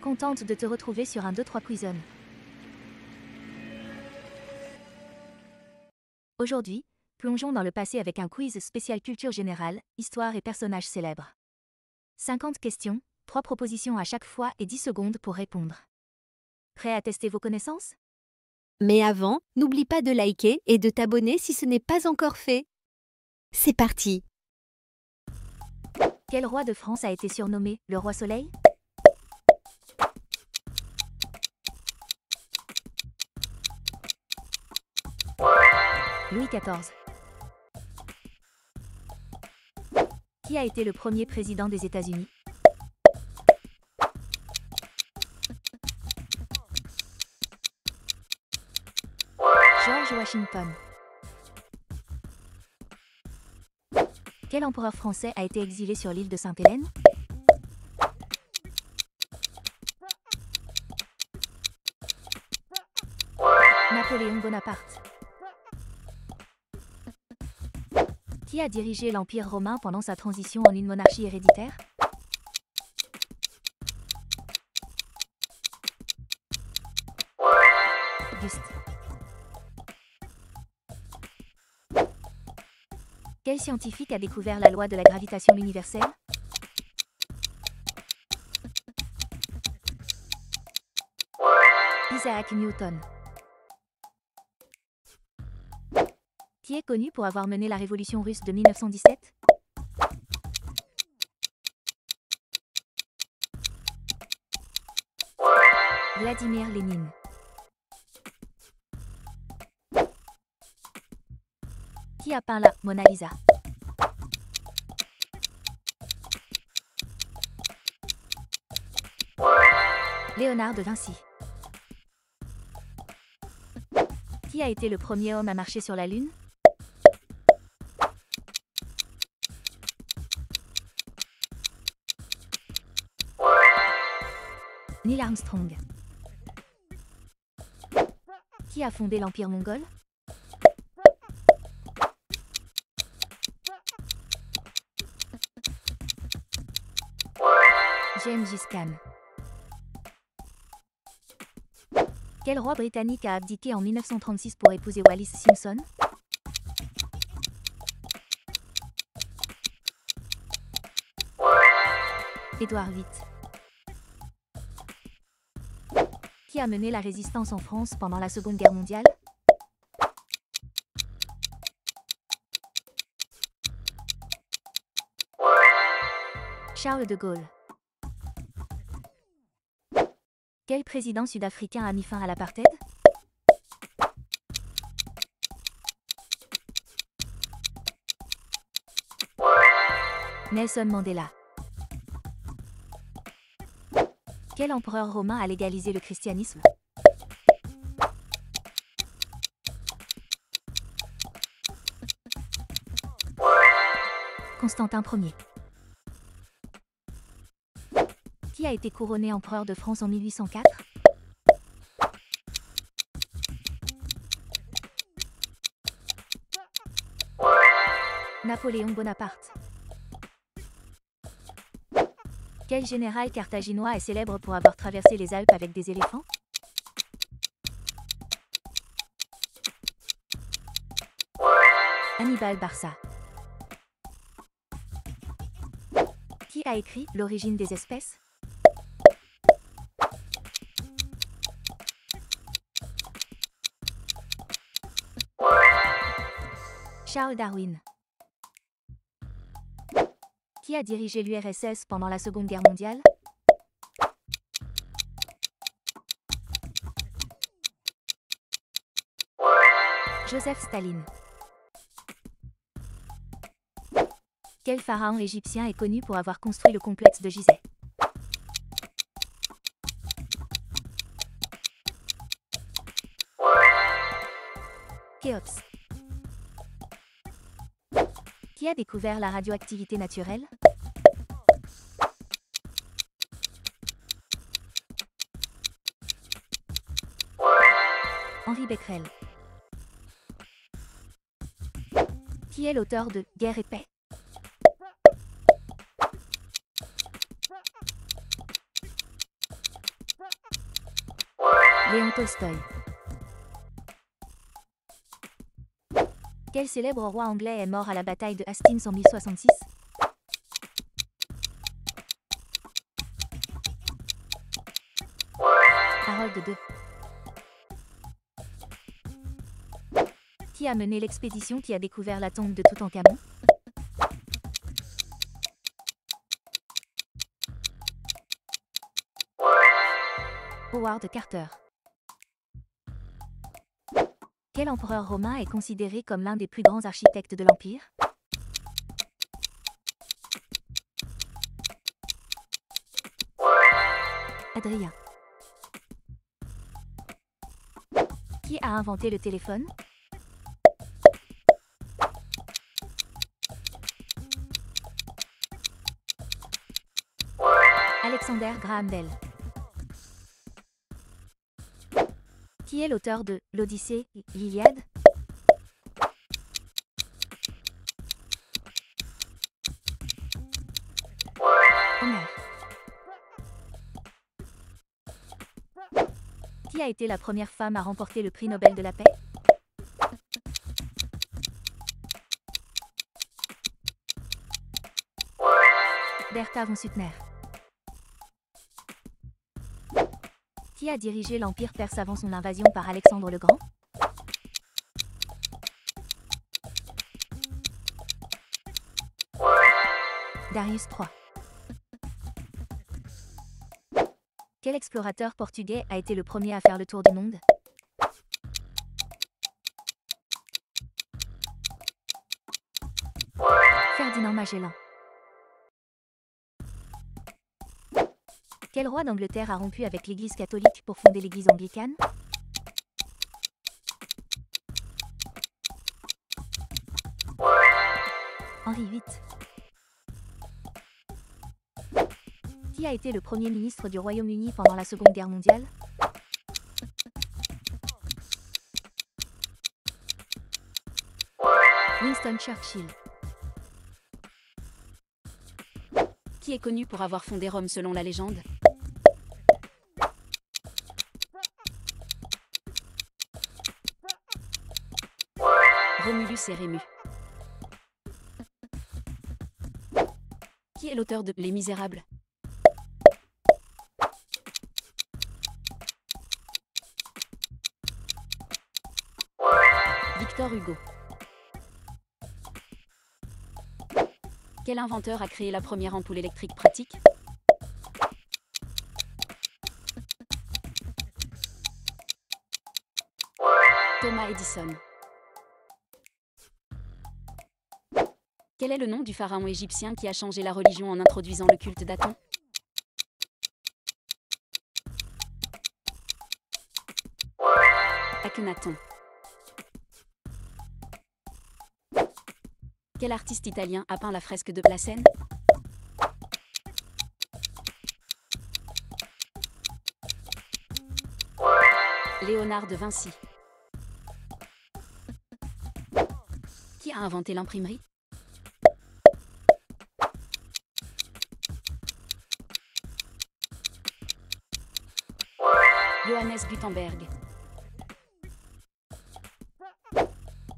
Contente de te retrouver sur un 2-3 Quizon. Aujourd'hui, plongeons dans le passé avec un quiz spécial culture générale, histoire et personnages célèbres. 50 questions, 3 propositions à chaque fois et 10 secondes pour répondre. Prêt à tester vos connaissances? Mais avant, n'oublie pas de liker et de t'abonner si ce n'est pas encore fait. C'est parti! Quel roi de France a été surnommé le roi Soleil? Louis XIV. Qui a été le premier président des États-Unis? George Washington. Quel empereur français a été exilé sur l'île de Sainte-Hélène? Napoléon Bonaparte. Qui a dirigé l'Empire romain pendant sa transition en une monarchie héréditaire? Auguste. Quel scientifique a découvert la loi de la gravitation universelle? Isaac Newton. Qui est connu pour avoir mené la révolution russe de 1917? Vladimir Lénine. Qui a peint la Mona Lisa? Léonard de Vinci. Qui a été le premier homme à marcher sur la Lune? Neil Armstrong. Qui a fondé l'Empire mongol? Gengis Khan. Quel roi britannique a abdiqué en 1936 pour épouser Wallis Simpson? Édouard VIII. Qui a mené la résistance en France pendant la Seconde Guerre mondiale? Charles de Gaulle. Quel président sud-africain a mis fin à l'apartheid? Nelson Mandela. Quel empereur romain a légalisé le christianisme? Constantin Ier. Qui a été couronné empereur de France en 1804? Napoléon Bonaparte. Quel général carthaginois est célèbre pour avoir traversé les Alpes avec des éléphants? Hannibal Barca. Qui a écrit L'origine des espèces? Charles Darwin. Qui a dirigé l'URSS pendant la Seconde Guerre mondiale? Joseph Staline. Quel pharaon égyptien est connu pour avoir construit le complexe de Gizeh? Khéops. Qui a découvert la radioactivité naturelle? Henri Becquerel. Qui est l'auteur de Guerre et paix? Léon Tolstoï. Quel célèbre roi anglais est mort à la bataille de Hastings en 1066? Harold II. Qui a mené l'expédition qui a découvert la tombe de Toutankhamon? Howard Carter. Quel empereur romain est considéré comme l'un des plus grands architectes de l'Empire? Adrien. Qui a inventé le téléphone? Alexander Graham Bell. Qui est l'auteur de l'Odyssée, l'Iliade? Homère. Qui a été la première femme à remporter le prix Nobel de la paix? Bertha von Suttner. Qui a dirigé l'Empire perse avant son invasion par Alexandre le Grand? Darius III. Quel explorateur portugais a été le premier à faire le tour du monde? Ferdinand Magellan. Quel roi d'Angleterre a rompu avec l'Église catholique pour fonder l'Église anglicane? Henri VIII. Qui a été le Premier ministre du Royaume-Uni pendant la Seconde Guerre mondiale? Winston Churchill. Qui est connu pour avoir fondé Rome selon la légende? Romulus et Rémus. Qui est l'auteur de Les Misérables? Victor Hugo. Quel inventeur a créé la première ampoule électrique pratique? Thomas Edison. Quel est le nom du pharaon égyptien qui a changé la religion en introduisant le culte d'Aton? Akhenaton. Quel artiste italien a peint la fresque de Placène? Léonard de Vinci. Qui a inventé l'imprimerie? Johannes Gutenberg.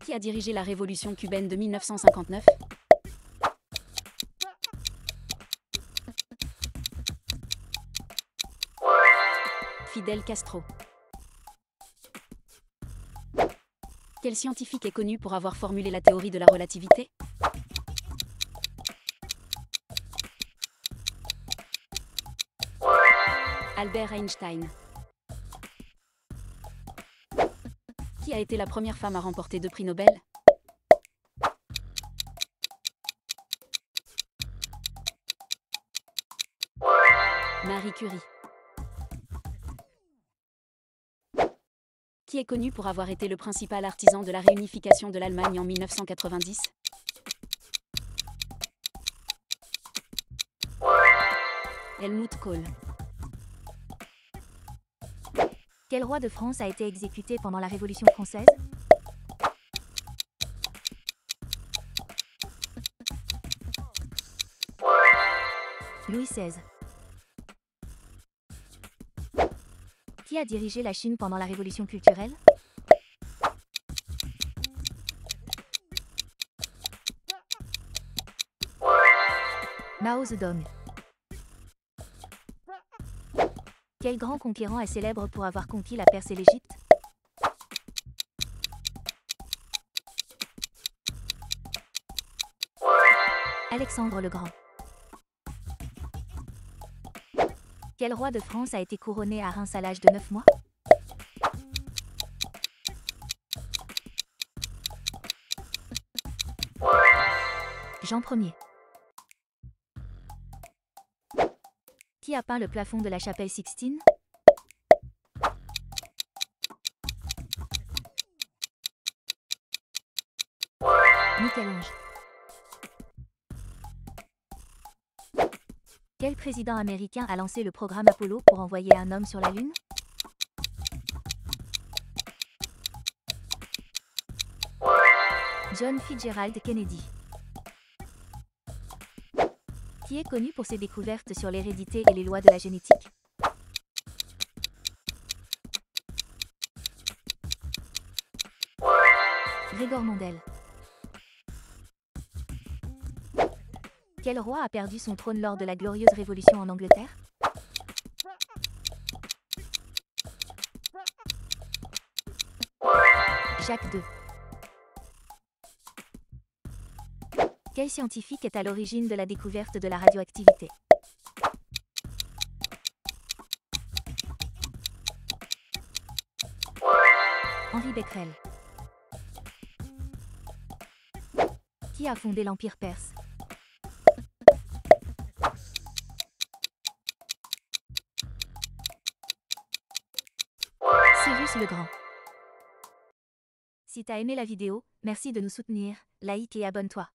Qui a dirigé la révolution cubaine de 1959? Fidel Castro. Quel scientifique est connu pour avoir formulé la théorie de la relativité? Albert Einstein. Qui a été la première femme à remporter 2 prix Nobel? Marie Curie. Qui est connu pour avoir été le principal artisan de la réunification de l'Allemagne en 1990? Helmut Kohl. Quel roi de France a été exécuté pendant la Révolution française? Louis XVI. Qui a dirigé la Chine pendant la Révolution culturelle? Mao Zedong. Quel grand conquérant est célèbre pour avoir conquis la Perse et l'Égypte? Alexandre le Grand. Quel roi de France a été couronné à Reims à l'âge de 9 mois? Jean Ier. Qui a peint le plafond de la chapelle Sixtine? Michel-Ange. Quel président américain a lancé le programme Apollo pour envoyer un homme sur la Lune? John Fitzgerald Kennedy. Qui est connu pour ses découvertes sur l'hérédité et les lois de la génétique? Gregor Mendel. Quel roi a perdu son trône lors de la Glorieuse Révolution en Angleterre? Jacques II. Quel scientifique est à l'origine de la découverte de la radioactivité? Henri Becquerel. Qui a fondé l'Empire perse? Cyrus le Grand. Si t'as aimé la vidéo, merci de nous soutenir, like et abonne-toi.